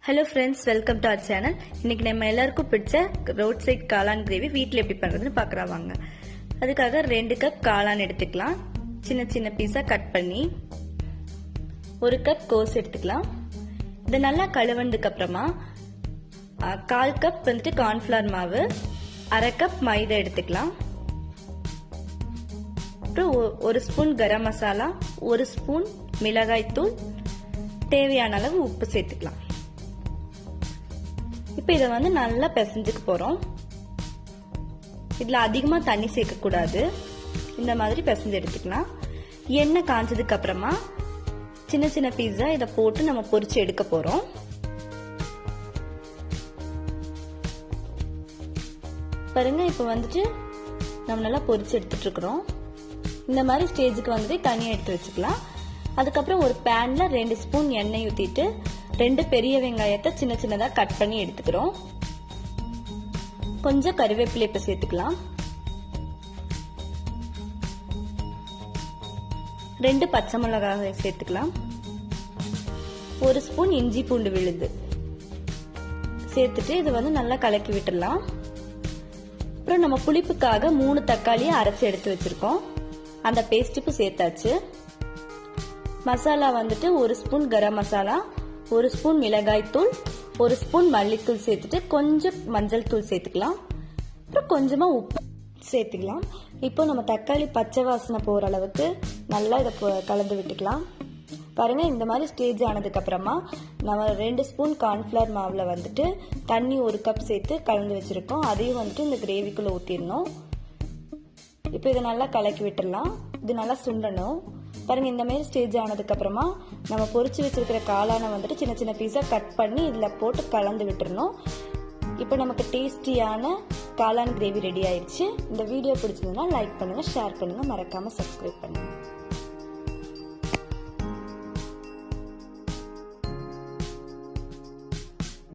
Hello friends, welcome to our channel. இன்னைக்கு நம்ம எல்லாருக்கும் பிடிச்ச ரோட் சைட் காளான் கிரேவி வீட்ல எப்படி பண்றதுன்னு பார்க்கலாம் வாங்க. அதுக்காக 2 கப் காளான் எடுத்துக்கலாம். சின்ன சின்ன பீஸா கட் பண்ணி 1 கப் கோஸ் எடுத்துக்கலாம். இத நல்லா கழுவுனதுக்கு அப்புறமா 1/4 கப் வந்துட்டு கார்ன்ஃப்ளவர் மாவு, 1/2 கப் மைதா எடுத்துக்கலாம். அப்புறம் 1 ஸ்பூன் கரம் மசாலா, 1 ஸ்பூன் மிளகாய் தூள், தேவையான அளவு உப்பு சேர்த்துக்கலாம். இப்போ இத வந்து நல்லா பிசைஞ்சுக்க போறோம். இதுல அதிகமா தண்ணி சேர்க்க கூடாது. இந்த மாதிரி பிசைஞ்சு எடுத்துக்கலாம். எண்ணெய் காஞ்சதுக்கு அப்புறமா சின்ன சின்ன பீஸா இத போட்டு நம்ம பொரிச்சு எடுக்க போறோம். பாருங்க, இப்போ வந்துட்டு நம்ம நல்லா பொரிச்சு எடுத்துட்டு இருக்கோம். இந்த மாதிரி ஸ்டேஜுக்கு வந்துட்டு தனியா எடுத்து வச்சுக்கலாம். அதுக்கப்புறம் ஒரு பேன்ல 2 ஸ்பூன் எண்ணெய் ஊத்திட்டு 2 பெரிய வெங்காயத்தை சின்ன சின்னதா கட் பண்ணி எடுத்துக்கிறோம். கொஞ்சம் கறிவேப்பிலை இப்ப சேர்த்துக்கலாம். 2 பச்சை மிளகாய் சேர்த்துக்கலாம். 1 ஸ்பூன் இஞ்சி பூண்டு விழுது சேர்த்துட்டு இது வந்து நல்லா கலக்கி விட்டுடலாம். அப்புறம் நம்ம புளிப்புக்காக 3 தக்காளியை அரைச்சு எடுத்து வச்சிருக்கோம். அந்த பேஸ்ட்டுக்கு சேர்த்தாச்சு. மசாலா வந்துட்டு 1 ஸ்பூன் கரம் மசாலா, 1 ஸ்பூன் மிளகாய் தூள், 1 ஸ்பூன் மல்லித்தூள் சேர்த்துட்டு கொஞ்சம் மஞ்சள் தூள் சேர்த்துக்கலாம். அப்புறம் கொஞ்சமா உப்பு சேர்த்துக்கலாம். இப்போ நம்ம தக்காளி பச்சை வாசனை போற அளவுக்கு நல்லா இதை கலந்து விட்டுக்கலாம். பாருங்க, இந்த மாதிரி ஸ்டேஜ் ஆனதுக்கு அப்புறமா நம்ம 2 ஸ்பூன் கார்ன்ஃபிளவர் மாவுல வந்துட்டு தண்ணி 1 கப் சேர்த்து கலந்து வச்சிருக்கோம். அதையும் வந்துட்டு இந்த கிரேவிக்குள்ள ஊத்திடணும். இப்போ இதை நல்லா கலக்கி விட்டுடலாம். இது நல்லா சுண்டணும். பாருங்க, இந்த மாதிரி ஸ்டேஜ் ஆனதுக்கு அப்புறமா நம்ம பொரிச்சு வச்சிருக்கிற காளானை வந்துட்டு சின்ன சின்ன பீஸா கட் பண்ணி இதுல போட்டு கலந்து விட்டுறணும். இப்போ நமக்கு டேஸ்டியான காளான் கிரேவி ரெடி ஆயிடுச்சு. இந்த வீடியோ பிடிச்சதுன்னா லைக் பண்ணுங்க, ஷேர் பண்ணுங்க, மறக்காம சப்ஸ்கிரைப் பண்ணுங்க.